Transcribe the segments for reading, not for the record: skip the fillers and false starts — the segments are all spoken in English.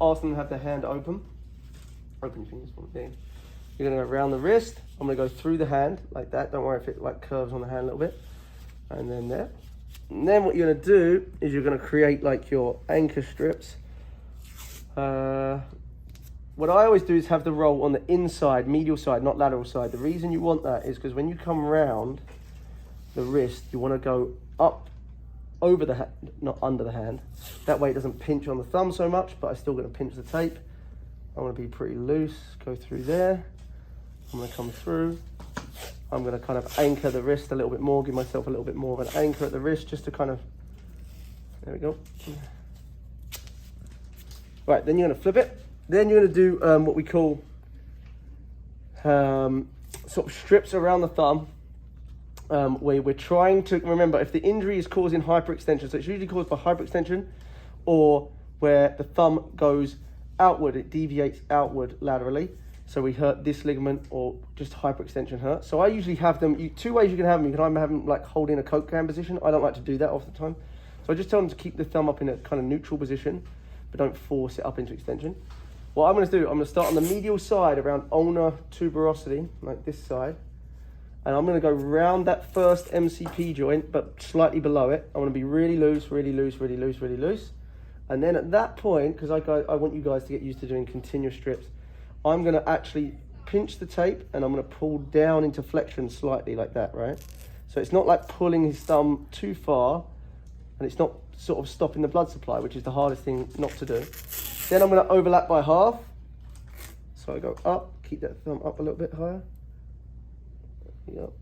ask them to have their hand open. Open your fingers for me. You're gonna go around the wrist. I'm gonna go through the hand like that. Don't worry if it like curves on the hand a little bit. And then there. And then what you're gonna do is you're gonna create like your anchor strips. What I always do is have the roll on the inside, medial side, not lateral side. The reason you want that is because when you come round the wrist, you wanna go up over the hand, not under the hand. That way it doesn't pinch on the thumb so much, but I'm still gonna pinch the tape. I wanna be pretty loose, go through there. I'm gonna come through. I'm gonna kind of anchor the wrist a little bit more, give myself a little bit more of an anchor at the wrist just to kind of, there we go. Right, then you're gonna flip it. Then you're gonna do what we call sort of strips around the thumb, where we're trying to, remember, if the injury is causing hyperextension, so it's usually caused by hyperextension, or where the thumb goes outward, it deviates outward laterally. So we hurt this ligament or just hyperextension hurt. So I usually have them, two ways you can have them. You can either have them like holding a Coke can position. I don't like to do that off the time. So I just tell them to keep the thumb up in a kind of neutral position, but don't force it up into extension. What I'm gonna do, I'm gonna start on the medial side around ulnar tuberosity, like this side. And I'm gonna go round that first MCP joint, but slightly below it. I wanna be really loose, really loose, really loose, really loose. And then at that point, because I want you guys to get used to doing continuous strips, I'm gonna actually pinch the tape and I'm gonna pull down into flexion slightly like that, right? So it's not like pulling his thumb too far and it's not sort of stopping the blood supply, which is the hardest thing not to do. Then I'm gonna overlap by half. So I go up, keep that thumb up a little bit higher. Yep.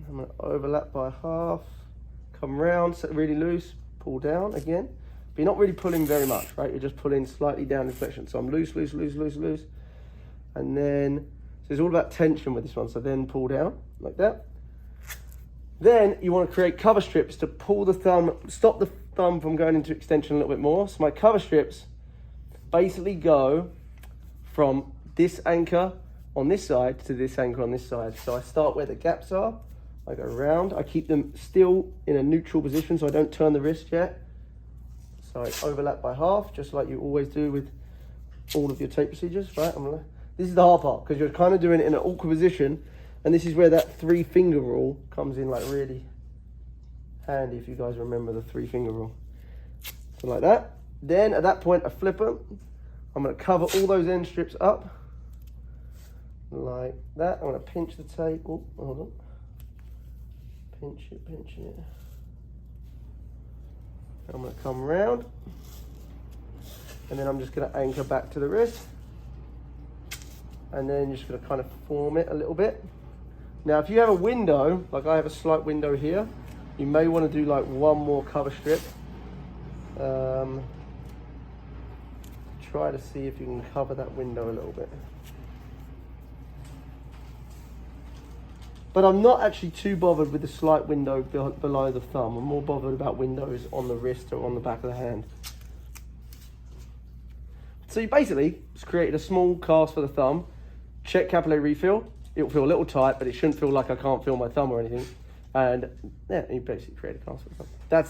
I'm gonna overlap by half, come round, set really loose, pull down again. But you're not really pulling very much, right? You're just pulling slightly down in flexion. So I'm loose, loose, loose, loose, loose. And then, so it's all about tension with this one. So then pull down like that. Then you want to create cover strips to pull the thumb, stop the thumb from going into extension a little bit more. So my cover strips basically go from this anchor on this side to this anchor on this side. So I start where the gaps are. I go around. I keep them still in a neutral position so I don't turn the wrist yet. So I overlap by half, just like you always do with all of your tape procedures, right? This is the hard part, because you're kind of doing it in an awkward position, and this is where that 3-finger rule comes in like really handy, if you guys remember the 3-finger rule. So like that. Then at that point, I flip them. I'm gonna cover all those end strips up, like that. I'm gonna pinch the tape. Oh, hold on. Pinch it, pinch it. I'm gonna come round, and then I'm just gonna anchor back to the wrist. And then you're just gonna kind of form it a little bit. Now, if you have a window, like I have a slight window here, you may wanna do like one more cover strip. Try to see if you can cover that window a little bit. But I'm not actually too bothered with the slight window below the thumb. I'm more bothered about windows on the wrist or on the back of the hand. So you basically just created a small cast for the thumb. Check capillary refill. It'll feel a little tight, but it shouldn't feel like I can't feel my thumb or anything. And yeah, you basically create a cast for the thumb. That's